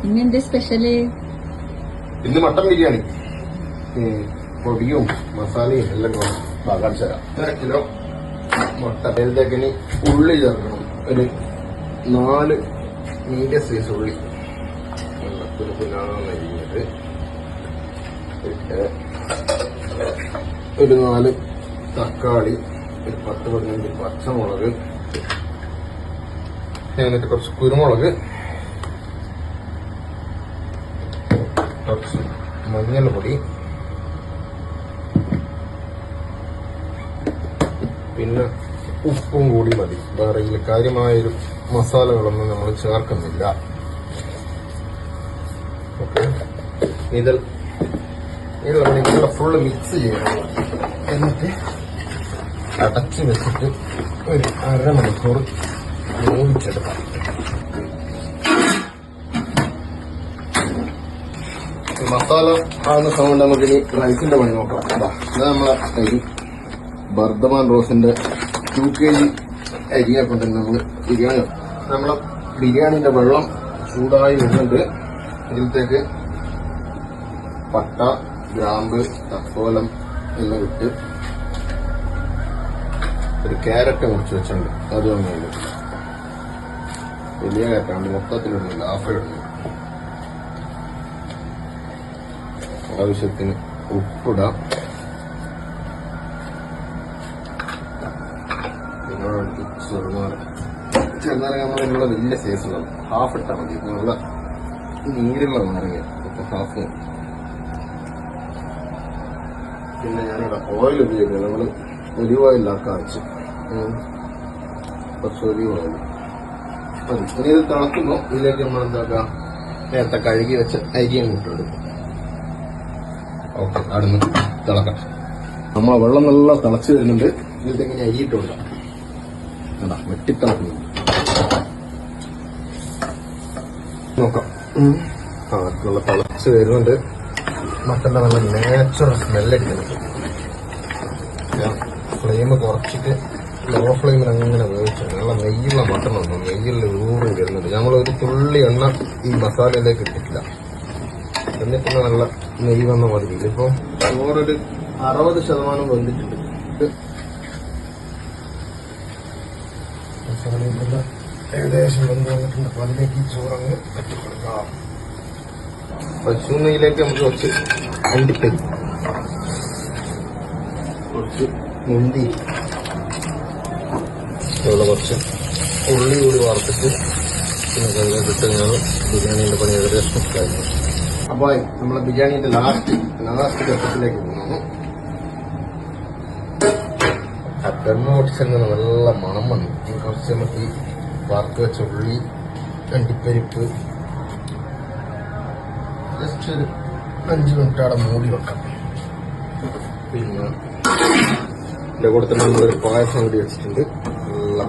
ഇന്നെന്ത് special? ഇന്ന് mutton biryani. പൊടിയും മസാലയും എല്ലാം കാണിച്ചു തരാം. 1.5 കിലോ മുട്ട. അതിലേക്ക് ഇനി ഉള്ളി ചേർക്കണം. ഒരു 4 മീഡിയം സൈസ് ഉള്ളി അരിഞ്ഞത്, ഒരു 4 തക്കാളി, ഒരു 10-15 പച്ചമുളക്, എന്നിട്ട് കുറച്ച് കുരുമുളക്, കുറച്ച് മഞ്ഞൾപ്പൊടി, പിന്നെ ഉപ്പും കൂടി മതി. വേറെ ഇതിൽ കാര്യമായൊരു മസാലകളൊന്നും നമ്മൾ ചേർക്കുന്നില്ല. ഓക്കെ, ഇതിലുള്ള ഫുള്ള് മിക്സ് ചെയ്യണം. എന്നിട്ട് അടച്ച് വെച്ചിട്ട് ഒരു 1/2 മണിക്കൂർ വേവിച്ചെടുക്കാം. മസാല ആകുന്ന സമയം നമുക്കിനി റൈസിന്റെ പണി നോക്കാം. ഇത് നമ്മളെ അരി ബർദമാൻ റോസിന്റെ 2 kg അരിയെ കൊണ്ട് നമ്മൾ ബിരിയാണി. നമ്മളെ ബിരിയാണിന്റെ വെള്ളം ചൂടായി വരുന്നുണ്ട്. ഇതിലത്തേക്ക് പട്ട, ഗ്രാമ്പ്, തക്കോലം എല്ലാം ഇട്ട് ഒരു ക്യാരറ്റ് മുറിച്ച് വെച്ചിട്ടുണ്ട്. അത് ഒന്നുമില്ല, വലിയ ക്യാരറ്റാണ്, മൊത്തത്തിലിടുന്നില്ല, ഹാഫ് ഇടുന്നു. ആവശ്യത്തിന് ഉപ്പിടാം. ചെറുനാരങ്ങ നമ്മളിവിടെ വലിയ സൈസുള്ളത് ഹാഫ് ഇട്ടാൽ മതി. നല്ല നീരുള്ള നാരങ്ങ, ഇപ്പൊ ഹാഫ്. പിന്നെ ഞാനിവിടെ ഓയിൽ ഉപയോഗിക്കുന്നത്, നമ്മള് ഒലിവ് ഓയിലാക്കാൻ വെച്ച് കുറച്ച് ഒലിവ് ഓയിൽ മതി. ഇനി ഇത് തിളക്കുമ്പോൾ ഇതിലേക്ക് നമ്മൾ എന്താക്കാം, നേരത്തെ കഴുകി വെച്ച അരിയും ഇട്ടെടുക്കും. ഓക്കെ, അടുന്ന് തിളക്കാം. നമ്മളെ വെള്ളം നല്ല തിളച്ച് വരുന്നുണ്ട്. ഇതിലേക്ക് ഇനി അരിയിട്ട് കൊടുക്കാം. വെട്ടിത്തിളക്കുന്നു നോക്കാം. നല്ല തിളച്ച് വരുന്നുണ്ട്. മട്ടന്റെ നല്ല നാച്ചുറൽ സ്മെല്ലടിക്കുന്നുണ്ട്. ഫ്ലെയിം കുറച്ചിട്ട് ലോ ഫ്ലെയിമിൽ അങ്ങനെ വേവിച്ചു. നല്ല നെയ്യുള്ള മട്ടൺ വന്നു, നെയ്യുള്ള ഊറി വരുന്നുണ്ട്. നമ്മളൊരു തുള്ളി എണ്ണ ഈ മസാലയിലേക്ക് ഇട്ടിട്ടില്ല. എന്നിട്ട് നല്ല നെയ്യ് വന്ന മതി. ഇതിപ്പോ ചോറൊരു 60% വെന്തിട്ടുണ്ട്. മസാലയിലുള്ള ഏകദേശം വെന്ത് വന്നിട്ടുണ്ട്. അപ്പൊ അതിലേക്ക് ഈ ചോറങ്ങ് പറ്റിക്കൊടുക്കാം. പശു നെയ്യിലേക്ക് നമുക്ക് കുറച്ച് അണ്ടിപ്പരി, കുറച്ച് മുന്തി, അതുപോലെ കുറച്ച് ഉള്ളി കൂടി വറുത്തിട്ട് ഇതിട്ട് ഞാൻ ബിരിയാണീന്റെ പണി ഏകദേശം കഴിഞ്ഞു. അപ്പൊ നമ്മളെ ബിരിയാണീന്റെ ലാസ്റ്റ് ഘട്ടത്തിലേക്ക് പോകുന്നു. തെർമോട്ടിച്ചെന്ന് നല്ല മണം വന്നു. കുറച്ച് നമുക്ക് ഈ വറുത്ത് വെച്ച ഉള്ളി, അണ്ടിപ്പരിപ്പ് ജസ്റ്റ് ഒരു 5 മിനിറ്റ് അവിടെ മൂടി വെക്കാം. പിന്നെ ഇതിന്റെ കൂടെ തന്നെ നമ്മളൊരു പായസം കൂടി വെച്ചിട്ടുണ്ട്. നല്ല